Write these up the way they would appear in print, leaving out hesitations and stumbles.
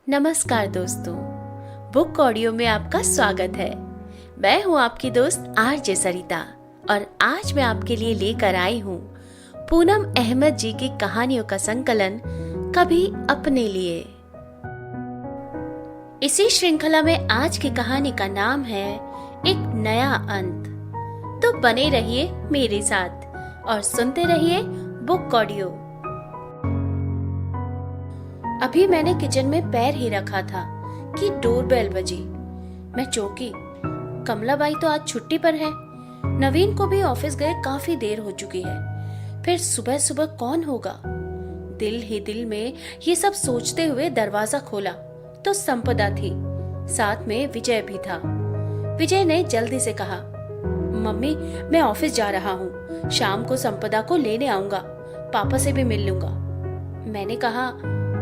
नमस्कार दोस्तों, book audio में आपका स्वागत है। मैं हूं आपकी दोस्त आरजे सरिता और आज मैं आपके लिए लेकर आई हूं पूनम अहमद जी की कहानियों का संकलन कभी अपने लिए। इसी श्रृंखला में आज की कहानी का नाम है एक नया अंत। तो बने रहिए मेरे साथ और सुनते रहिए बुक ऑडियो। अभी मैंने किचन में पैर ही रखा था कि डोरबेल बजी। मैं चौंकी। कमलाबाई तो आज छुट्टी पर है। नवीन को भी ऑफिस गए काफी देर हो चुकी है। फिर सुबह सुबह कौन होगा? दिल ही दिल में ये सब सोचते हुए दरवाजा खोला तो संपदा थी, साथ में विजय भी था। विजय ने जल्दी से कहा, मम्मी मैं ऑफिस जा रहा हूँ, शाम को संपदा को लेने आऊंगा, पापा से भी मिल लूंगा। मैंने कहा,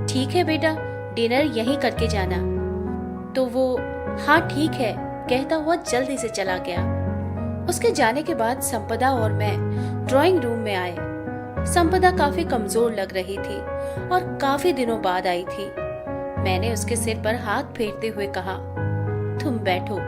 ठीक है बेटा, डिनर यहीं करके जाना। तो वो हाँ ठीक है कहता हुआ जल्दी से चला गया। उसके जाने के बाद संपदा और मैं ड्राइंग रूम में आए। संपदा काफी कमजोर लग रही थी और काफी दिनों बाद आई थी। मैंने उसके सिर पर हाथ फेरते हुए कहा, तुम बैठो,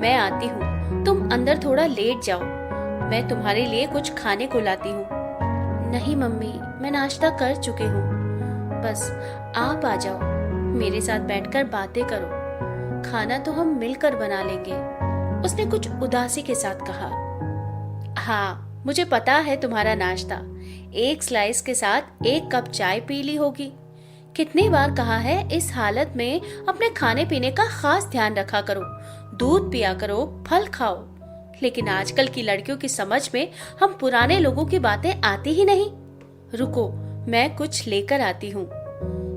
मैं आती हूँ, तुम अंदर थोड़ा लेट जाओ, मैं तुम्हारे लिए कुछ खाने को लाती हूँ। नहीं मम्मी, मैं नाश्ता कर चुकी हूँ, बस आप आ जाओ, मेरे साथ बैठकर बातें करो, खाना तो हम मिलकर बना लेंगे। उसने कुछ उदासी के साथ कहा। हाँ मुझे पता है तुम्हारा नाश्ता, एक स्लाइस के साथ एक कप चाय पी ली होगी। कितनी बार कहा है इस हालत में अपने खाने पीने का खास ध्यान रखा करो, दूध पिया करो, फल खाओ। लेकिन आजकल की लड़कियों की समझ में हम पुराने लोगों की बातें आती ही नहीं। रुको, मैं कुछ लेकर आती हूँ।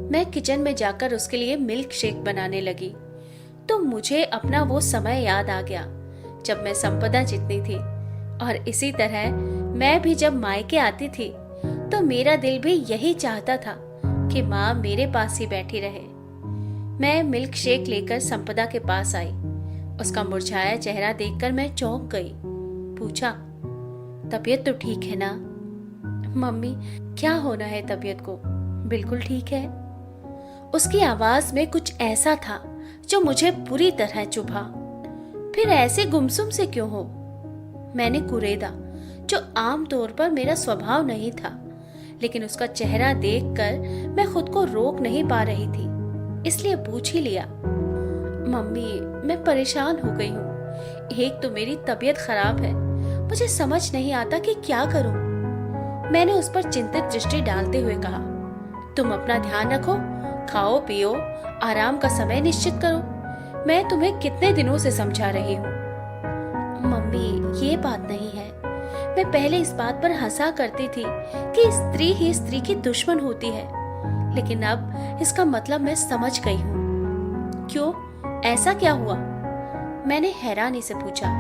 मैं किचन में जाकर उसके लिए मिल्क शेक बनाने लगी तो मुझे अपना वो समय याद आ गया जब मैं संपदा जितनी थी। और इसी तरह मैं भी जब मायके आती थी तो मेरा दिल भी यही चाहता था कि माँ मेरे पास ही बैठी रहे। मैं मिल्क शेक लेकर संपदा के पास आई। उसका मुरझाया चेहरा देखकर मैं चौंक गई। पूछा, तबीयत तो ठीक है ना? मम्मी क्या होना है तबीयत को? बिल्कुल ठीक है। उसकी आवाज में कुछ ऐसा था जो मुझे बुरी तरह चुभा। फिर ऐसे गुमसुम से क्यों हो? मैंने कुरेदा, जो आम तौर पर मेरा स्वभाव नहीं था, लेकिन उसका चेहरा देखकर मैं खुद को रोक नहीं पा रही थी, इसलिए पूछ ही लिया। मम्मी मैं परेशान हो गई हूँ। एक तो मेरी तबीयत खराब है, मुझे समझ नहीं आता कि क्या करूँ। मैंने उस पर चिंतित दृष्टि डालते हुए कहा, तुम अपना ध्यान रखो, खाओ पियो, आराम का समय निश्चित करो। मैं तुम्हें कितने दिनों से समझा रही हूँ। मम्मी ये बात नहीं है। मैं पहले इस बात पर हंसा करती थी कि स्त्री ही स्त्री की दुश्मन होती है, लेकिन अब इसका मतलब मैं समझ गई हूँ। क्यों, ऐसा क्या हुआ? मैंने हैरानी से पूछा।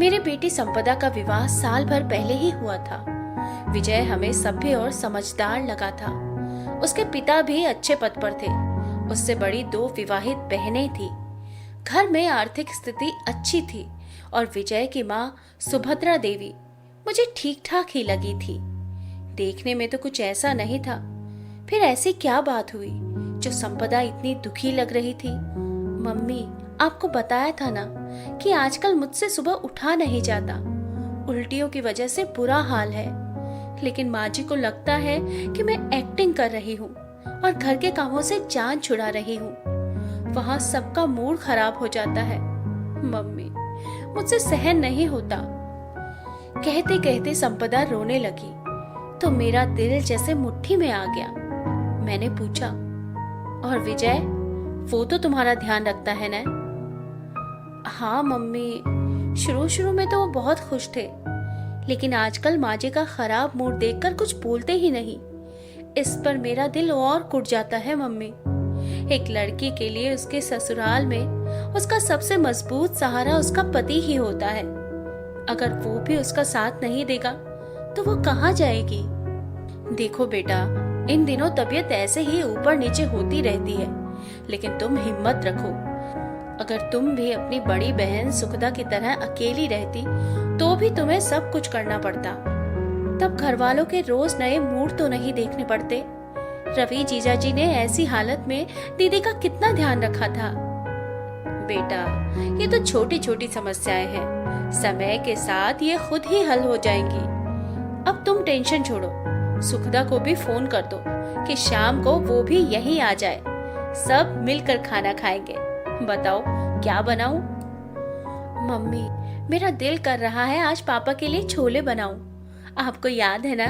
मेरी बेटी संपदा का विवाह साल भर पहले ही हुआ था। विजय हमें सभ्य और समझदार लगा था। उसके पिता भी अच्छे पद पर थे। उससे बड़ी 2 विवाहित बहनें थी। घर में आर्थिक स्थिति अच्छी थी और विजय की माँ सुभद्रा देवी मुझे ठीक ठाक ही लगी थी। देखने में तो कुछ ऐसा नहीं था। फिर ऐसी क्या बात हुई जो संपदा इतनी दुखी लग रही थी? मम्मी आपको बताया था ना कि आजकल मुझसे सुबह उठा नहीं जाता। उल्टियों की वजह से बुरा हाल है। लेकिन माँ जी को लगता है कि मैं एक्टिंग कर रही हूँ और घर के कामों से जान छुड़ा रही हूँ। वहाँ सबका मूड खराब हो जाता है। मम्मी मुझसे सहन नहीं होता। कहते कहते संपदा रोने लगी तो मेरा दिल जैसे मुट्ठी में आ गया। मैंने पूछा, और विजय, वो तो तुम्हारा ध्यान रखता है ना? हाँ मम्मी, शुरू शुरू में तो वो बहुत खुश थे, लेकिन आजकल माँ जी का खराब मूड देखकर कुछ बोलते ही नहीं। इस पर मेरा दिल और कुट जाता है मम्मी। एक लड़की के लिए उसके ससुराल में उसका सबसे मजबूत सहारा उसका पति ही होता है। अगर वो भी उसका साथ नहीं देगा तो वो कहाँ जाएगी? देखो बेटा, इन दिनों तबीयत ऐसे ही ऊपर नीचे होती रहती है, लेकिन तुम हिम्मत रखो। अगर तुम भी अपनी बड़ी बहन सुखदा की तरह अकेली रहती तो भी तुम्हें सब कुछ करना पड़ता। तब घर वालों के रोज नए मूड तो नहीं देखने पड़ते। रवि जीजाजी ने ऐसी हालत में दीदी का कितना ध्यान रखा था। बेटा, ये तो छोटी छोटी समस्याएं हैं, समय के साथ ये खुद ही हल हो जाएंगी। अब तुम टेंशन छोड़ो, सुखदा को भी फोन कर दो कि शाम को वो भी यहीं आ जाए, सब मिलकर खाना खाएंगे। बताओ क्या बनाऊं? मम्मी, मेरा दिल कर रहा है आज पापा के लिए छोले बनाऊं। आपको याद है ना,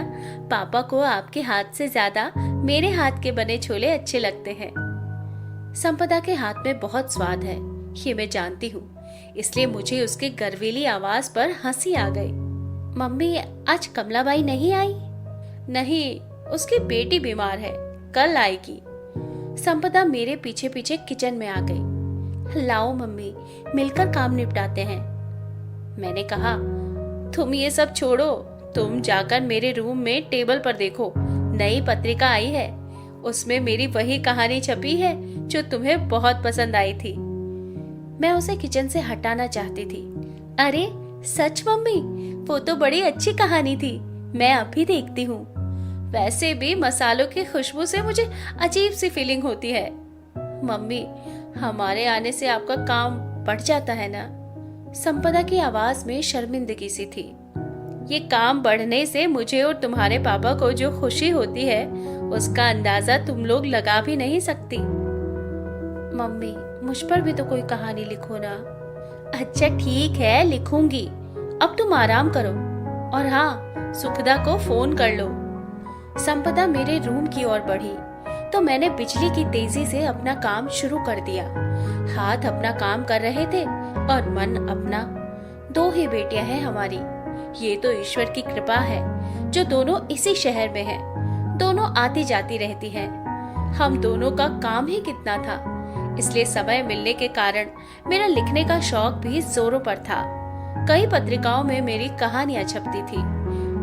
पापा को आपके हाथ से ज्यादा मेरे हाथ के बने छोले अच्छे लगते हैं। संपदा के हाथ में बहुत स्वाद है, ये मैं जानती हूँ, इसलिए मुझे उसके गर्वीली आवाज पर हंसी आ गई। मम्मी, आज कमलाबाई नहीं आई? नहीं, उसकी बेटी बीमार है, कल आएगी। संपदा मेरे पीछे पीछे किचन में आ गई। लाओ मम्मी, मिलकर काम निपटाते हैं। मैंने कहा, तुम ये सब छोड़ो, तुम जाकर मेरे रूम में टेबल पर देखो, नई पत्रिका आई है, उसमें मेरी वही कहानी छपी है जो तुम्हें बहुत पसंद आई थी। मैं उसे किचन से हटाना चाहती थी। अरे सच मम्मी, वो तो बड़ी अच्छी कहानी थी, मैं अभी देखती हूँ। वैसे भी मसालों की खुशबू से मुझे अजीब सी फीलिंग होती है। मम्मी, हमारे आने से आपका काम बढ़ जाता है ना? संपदा की आवाज में शर्मिंदगी सी थी। ये काम बढ़ने से मुझे और तुम्हारे पापा को जो खुशी होती है, उसका अंदाजा तुम लोग लगा भी नहीं सकती। मम्मी, मुझ पर भी तो कोई कहानी लिखो ना। अच्छा ठीक है, लिखूंगी, अब तुम आराम करो। और हाँ, सुखदा को फोन कर लो। संपदा मेरे रूम की ओर बढ़ी तो मैंने बिजली की तेजी से अपना काम शुरू कर दिया। हाथ अपना काम कर रहे थे और मन अपना। 2 ही बेटियां हैं हमारी, ये तो ईश्वर की कृपा है जो दोनों इसी शहर में हैं। दोनों आती जाती रहती हैं। हम दोनों का काम ही कितना था, इसलिए समय मिलने के कारण मेरा लिखने का शौक भी जोरों पर था। कई पत्रिकाओं में मेरी कहानियां छपती थी,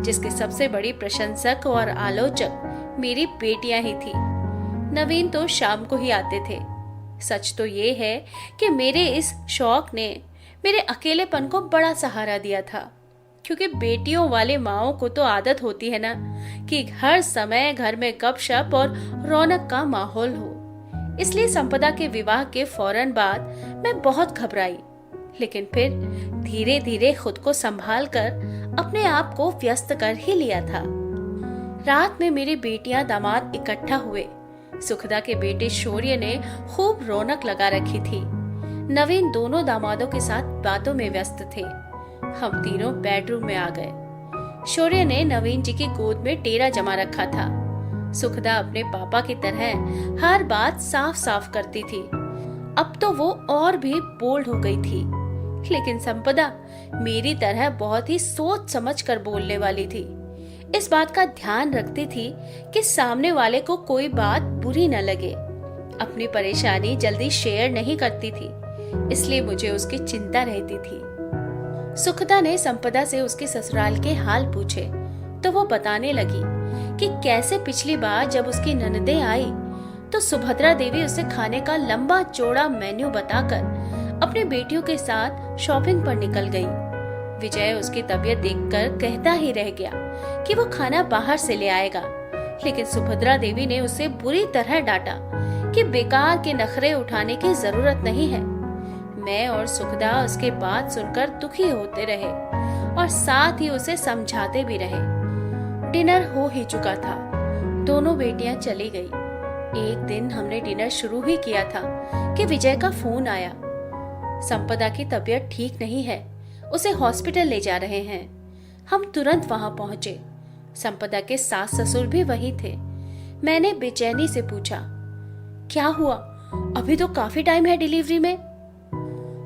जिसकी सबसे बड़ी प्रशंसक और आलोचक मेरी बेटियां ही थी। नवीन तो शाम को ही आते थे। सच तो ये है कि मेरे इस शौक ने मेरे अकेलेपन को बड़ा सहारा दिया था, क्योंकि बेटियों वाले माओं को तो आदत होती है ना कि हर समय घर में गपशप और रौनक का माहौल हो। इसलिए संपदा के विवाह के फौरन बाद मैं बहुत घबराई, लेकिन फिर धीरे धीरे खुद को संभाल कर अपने आप को व्यस्त कर ही लिया था। रात में मेरी बेटियां दामाद इकट्ठा हुए। सुखदा के बेटे शौर्य ने खूब रौनक लगा रखी थी। नवीन दोनों दामादों के साथ बातों में व्यस्त थे। हम तीनों बेडरूम में आ गए। शौर्य ने नवीन जी की गोद में डेरा जमा रखा था। सुखदा अपने पापा की तरह हर बात साफ साफ करती थी। अब तो वो और भी बोल्ड हो गई थी, लेकिन संपदा मेरी तरह बहुत ही सोच समझ कर बोलने वाली थी। इस बात का ध्यान रखती थी कि सामने वाले को कोई बात बुरी न लगे। अपनी परेशानी जल्दी शेयर नहीं करती थी, इसलिए मुझे उसकी चिंता रहती थी। सुखदा ने संपदा से उसके ससुराल के हाल पूछे तो वो बताने लगी कि कैसे पिछली बार जब उसकी ननदें आई तो सुभद्रा देवी उसे खाने का लंबा चौड़ा मेन्यू बताकर अपनी बेटियों के साथ शॉपिंग पर निकल गई। विजय उसकी तबीयत देखकर कहता ही रह गया कि वो खाना बाहर से ले आएगा, लेकिन सुभद्रा देवी ने उसे बुरी तरह डांटा कि बेकार के नखरे उठाने की जरूरत नहीं है। मैं और सुखदा उसके बात सुनकर दुखी होते रहे और साथ ही उसे समझाते भी रहे। डिनर हो ही चुका था। दोनों बेटियां चली गई। एक दिन हमने डिनर शुरू ही किया था कि विजय का फोन आया। संपदा की तबीयत ठीक नहीं है, उसे हॉस्पिटल ले जा रहे हैं। हम तुरंत वहां पहुंचे। संपदा के सास ससुर भी वहीं थे। मैंने बेचैनी से पूछा, क्या हुआ? अभी तो काफी टाइम है डिलीवरी में।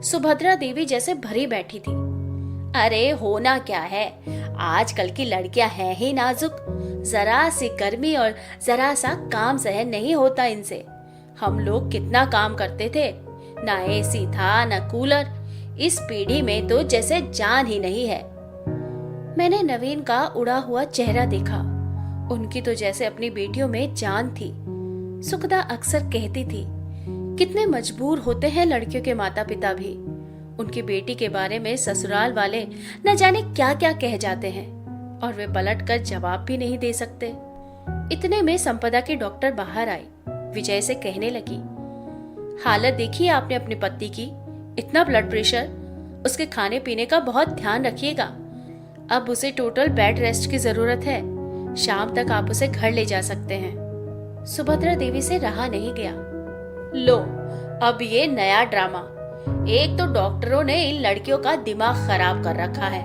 सुभद्रा देवी जैसे भरी बैठी थी। अरे होना क्या है, आजकल की लड़कियां हैं ही नाजुक, जरा सी गर्मी और जरा सा काम सहन नहीं होता इनसे। हम लोग कितना काम करते थे, ना एसी था ना कूलर। इस पीढ़ी में तो जैसे जान ही नहीं है। मैंने नवीन का उड़ा हुआ चेहरा देखा। उनकी तो जैसे अपनी बेटियों में जान थी। सुखदा अक्सर कहती थी, कितने मजबूर होते हैं लड़कियों के माता पिता भी। उनकी बेटी के बारे में ससुराल वाले न जाने क्या क्या कह जाते हैं और वे पलट कर जवाब भी नहीं दे सकते। इतने में संपदा की डॉक्टर बाहर आई। विजय से कहने लगी, हालत देखी आपने अपनी पति की, इतना ब्लड प्रेशर, उसके खाने पीने का बहुत ध्यान रखिएगा। अब उसे टोटल बेड रेस्ट की जरूरत है। शाम तक आप उसे घर ले जा सकते हैं। सुभद्रा देवी से रहा नहीं गया। लो, अब ये नया ड्रामा। एक तो डॉक्टरों ने इन लड़कियों का दिमाग खराब कर रखा है।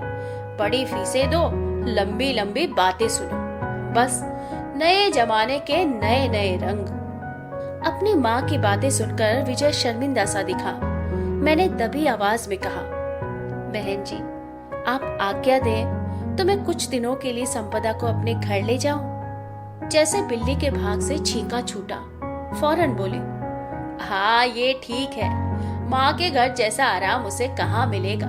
बड़ी फीसें दो, लंबी लंबी बातें सुनो। बस नए जमाने के नए नए रंग। अपनी माँ की बातें सुनकर विजय शर्मिंदा सा दिखा। मैंने दबी आवाज में कहा, बहन जी, आप आज्ञा दें तो मैं कुछ दिनों के लिए संपदा को अपने घर ले जाऊं। जैसे बिल्ली के भाग से छींका छूटा, फौरन बोली, हाँ ये ठीक है। माँ के घर जैसा आराम उसे कहाँ मिलेगा।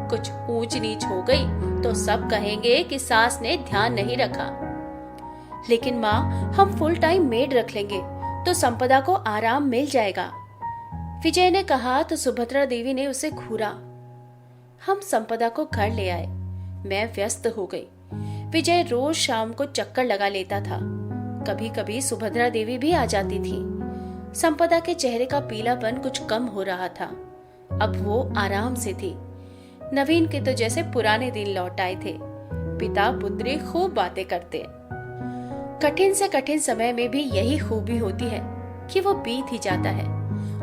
कुछ ऊंच नीच हो गई तो सब कहेंगे कि सास ने ध्यान नहीं रखा। लेकिन माँ, हम फुल टाइम मेड रख लेंगे तो संपदा को आराम मिल जाएगा। विजय ने कहा तो सुभद्रा देवी ने उसे घूरा। हम संपदा को घर ले आए। मैं व्यस्त हो गई। विजय रोज शाम को चक्कर लगा लेता था। कभी कभी सुभद्रा देवी भी आ जाती थी। संपदा के चेहरे का पीलापन कुछ कम हो रहा था। अब वो आराम से थी। नवीन के तो जैसे पुराने दिन लौट आए थे। पिता पुत्री खूब बातें करते। कठिन से कठिन समय में भी यही खूबी होती है कि वो बीत ही जाता है।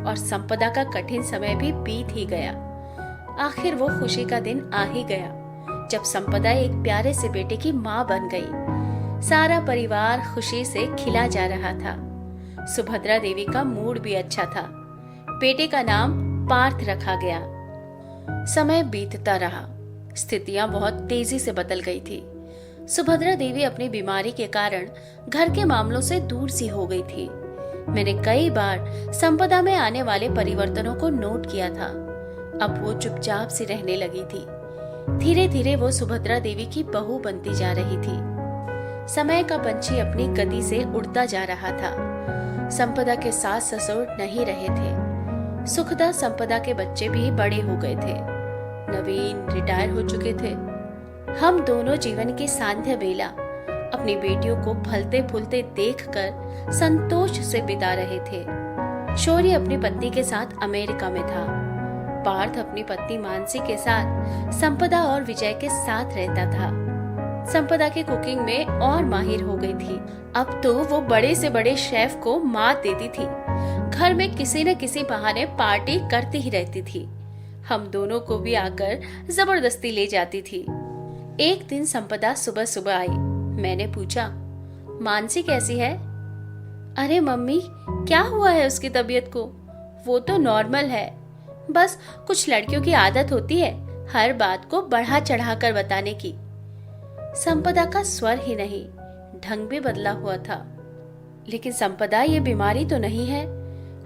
और संपदा का कठिन समय भी बीत ही गया। आखिर वो खुशी का दिन आ ही गया जब संपदा एक प्यारे से बेटे की माँ बन गई। सारा परिवार खुशी से खिला जा रहा था। सुभद्रा देवी का मूड भी अच्छा था। बेटे का नाम पार्थ रखा गया। समय बीतता रहा। स्थितियां बहुत तेजी से बदल गई थी। सुभद्रा देवी अपनी बीमारी के कारण घर के मामलों से दूर सी हो गई थी। मैंने कई बार संपदा में आने वाले परिवर्तनों को नोट किया था। अब वो चुपचाप सी रहने लगी थी। धीरे धीरे वो सुभद्रा देवी की बहू बनती जा रही थी। समय का पंछी अपनी गति से उड़ता जा रहा था। संपदा के सास ससुर नहीं रहे थे। सुखदा संपदा के बच्चे भी बड़े हो गए थे। नवीन रिटायर हो चुके थे। हम दोनों जीवन की सांध्य बेला अपनी बेटियों को फलते फूलते देखकर संतोष से बिता रहे थे। शौर्य अपनी पत्नी के साथ अमेरिका में था। पार्थ अपनी पत्नी मानसी के साथ संपदा और विजय के साथ रहता था। संपदा की कुकिंग में और माहिर हो गई थी। अब तो वो बड़े से बड़े शेफ को मात देती थी। घर में किसी न किसी बहाने पार्टी करती ही रहती थी। हम दोनों को भी आकर जबरदस्ती ले जाती थी। एक दिन संपदा सुबह सुबह आई। मैंने पूछा, मानसी कैसी है? अरे मम्मी, क्या हुआ है उसकी तबीयत को? वो तो नॉर्मल है। बस कुछ लड़कियों की आदत होती है हर बात को बढ़ा चढ़ा कर बताने की। संपदा का स्वर ही नहीं, ढंग भी बदला हुआ था। लेकिन संपदा, ये बीमारी तो नहीं है।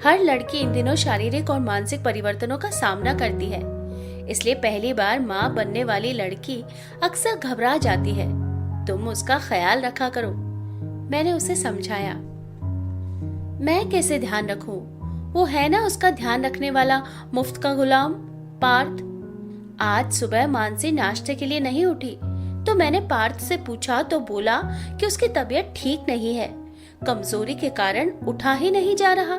हर लड़की इन दिनों शारीरिक और मानसिक परिवर्तनों का सामना करती है। इसलिए पहली बार माँ बनने वाली लड़की अक्सर घबरा जाती है। तुम उसका ख्याल रखा करो। मैंने उसे समझाया। मैं कैसे ध्यान रखूं? वो है ना उसका ध्यान रखने वाला मुफ्त का गुलाम पार्थ। आज सुबह मानसी नाश्ते के लिए नहीं उठी तो मैंने पार्थ से पूछा तो बोला कि उसकी तबीयत ठीक नहीं है, कमजोरी के कारण उठा ही नहीं जा रहा।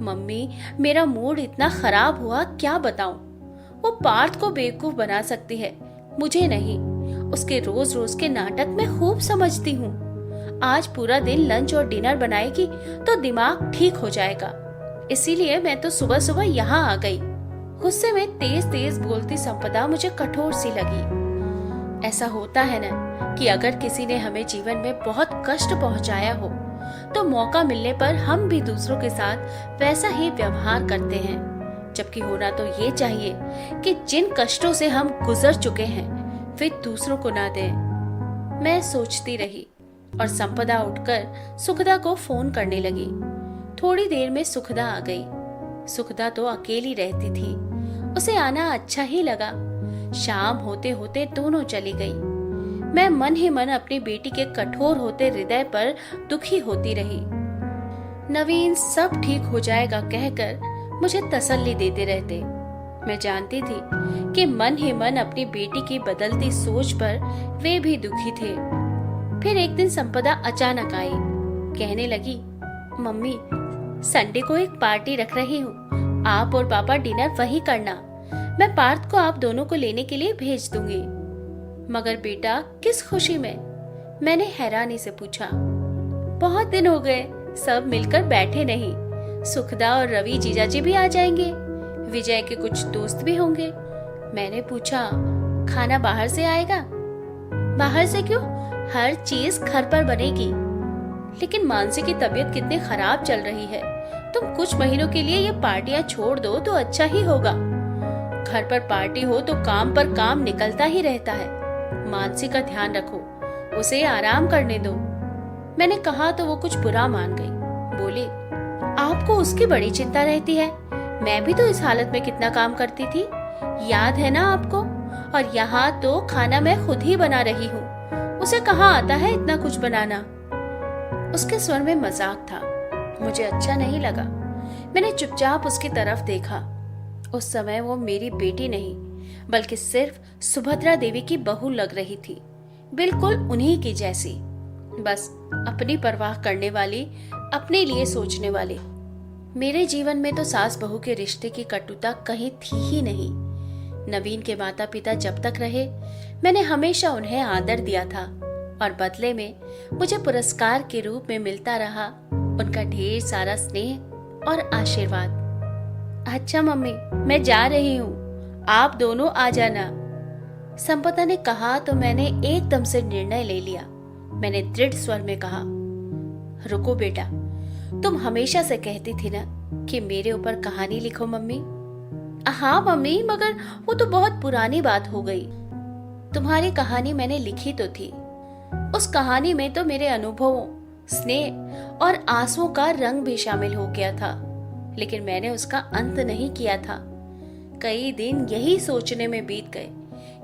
मम्मी, मेरा मूड इतना खराब हुआ, क्या बताऊं। वो पार्थ को बेवकूफ बना सकती है, मुझे नहीं। उसके रोज रोज के नाटक मैं खूब समझती हूँ। आज पूरा दिन लंच और डिनर बनाएगी तो दिमाग ठीक हो जाएगा। इसीलिए मैं तो सुबह सुबह यहाँ आ गई। गुस्से में तेज तेज बोलती संपदा मुझे कठोर सी लगी। ऐसा होता है ना कि अगर किसी ने हमें जीवन में बहुत कष्ट पहुँचाया हो तो मौका मिलने पर हम भी दूसरों के साथ वैसा ही व्यवहार करते हैं। जबकि होना तो ये चाहिए कि जिन कष्टों से हम गुजर चुके हैं वे दूसरों को ना दें। मैं सोचती रही और संपदा उठकर सुखदा को फोन करने लगी। थोड़ी देर में सुखदा आ गई। सुखदा तो अकेली रहती थी। उसे आना अच्छा ही लगा। शाम होते होते दोनों चली गई। मैं मन ही मन अपनी बेटी के कठोर होते हृदय पर दुखी होती रही। नवीन सब ठीक हो जाएगा कहकर मुझे तसल्ली देते रहते। मैं जानती थी कि मन ही मन अपनी बेटी की बदलती सोच पर वे भी दुखी थे। फिर एक दिन संपदा अचानक आई। कहने लगी, मम्मी संडे को एक पार्टी रख रही हूँ, आप और पापा डिनर वहीं करना। मैं पार्थ को आप दोनों को लेने के लिए भेज दूंगी। मगर बेटा किस खुशी में? मैंने हैरानी से पूछा। बहुत दिन हो गए सब मिलकर बैठे नहीं। सुखदा और रवि जीजाजी भी आ जाएंगे, विजय के कुछ दोस्त भी होंगे। मैंने पूछा, खाना बाहर से आएगा? बाहर से क्यों, हर चीज घर पर बनेगी। लेकिन मानसी की तबीयत कितनी खराब चल रही है, तुम कुछ महीनों के लिए ये पार्टियां छोड़ दो तो अच्छा ही होगा। घर पर पार्टी हो तो काम पर काम निकलता ही रहता है। मानसी का ध्यान रखो, उसे आराम करने दो। मैंने कहा तो वो कुछ बुरा मान गई। बोली, आपको उसकी बड़ी चिंता रहती है, मैं भी तो इस हालत में कितना काम करती थी, याद है ना आपको? और यहाँ तो खाना मैं खुद ही बना रही हूँ, उसे कहाँ आता है इतना कुछ बनाना। उसके स्वर में मजाक था, मुझे अच्छा नहीं लगा। मैंने चुपचाप उसकी तरफ देखा। उस समय वो मेरी बेटी नहीं बल्कि सिर्फ सुभद्रा देवी की बहू लग रही थी, बिल्कुल उन्हीं की जैसी, बस अपनी परवाह करने वाली, अपने लिए सोचने वाली। मेरे जीवन में तो सास बहू के रिश्ते की कटुता कहीं थी ही नहीं। नवीन के माता पिता जब तक रहे मैंने हमेशा उन्हें आदर दिया था और बदले में मुझे पुरस्कार के रूप में मिलता रहा उनका ढेर सारा स्नेह और आशीर्वाद। अच्छा मम्मी, मैं जा रही हूँ, आप दोनों आ जाना। संपदा ने कहा तो मैंने एकदम से निर्णय ले लिया। मैंने दृढ़ स्वर में कहा, रुको बेटा, तुम हमेशा से कहती थी ना कि मेरे ऊपर कहानी लिखो मम्मी। हाँ मम्मी, मगर वो तो बहुत पुरानी बात हो गई। तुम्हारी कहानी मैंने लिखी तो थी, उस कहानी में तो मेरे अनुभवों, स्नेह और आंसुओं का रंग भी शामिल हो गया था, लेकिन मैंने उसका अंत नहीं किया था। कई दिन यही सोचने में बीत गए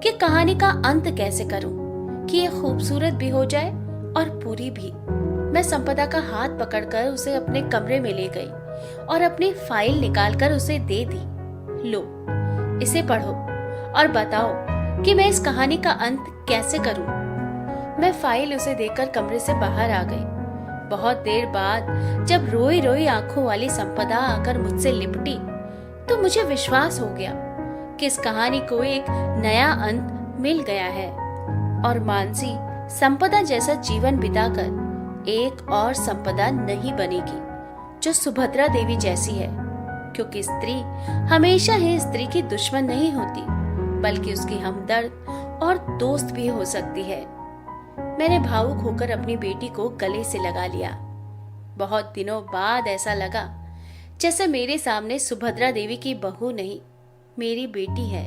कि कहानी का अंत कैसे करूं कि ये खूबसूरत भी हो जाए और पूरी भी। मैं संपदा का हाथ पकड़कर उसे अपने कमरे में ले गई और अपनी फाइल निकालकर उसे दे दी। लो, इसे पढ़ो और बताओ कि मैं इस कहानी का अंत कैसे करूं। मैं फाइल उसे देकर कमरे से बाहर आ गई। बहुत देर बाद जब रोई रोई आंखों वाली संपदा आकर मुझसे लिपटी तो मुझे विश्वास हो गया कि इस कहानी को एक नया अंत मिल गया है और मानसी संपदा जैसा जीवन बिताकर एक और संपदा नहीं बनेगी जो सुभद्रा देवी जैसी है, क्योंकि स्त्री हमेशा ही स्त्री की दुश्मन नहीं होती बल्कि उसकी हमदर्द और दोस्त भी हो सकती है। मैंने भावुक होकर अपनी बेटी को गले से लगा लिया। बहुत दिनों बाद ऐसा लगा जैसे मेरे सामने सुभद्रा देवी की बहू नहीं, मेरी बेटी है।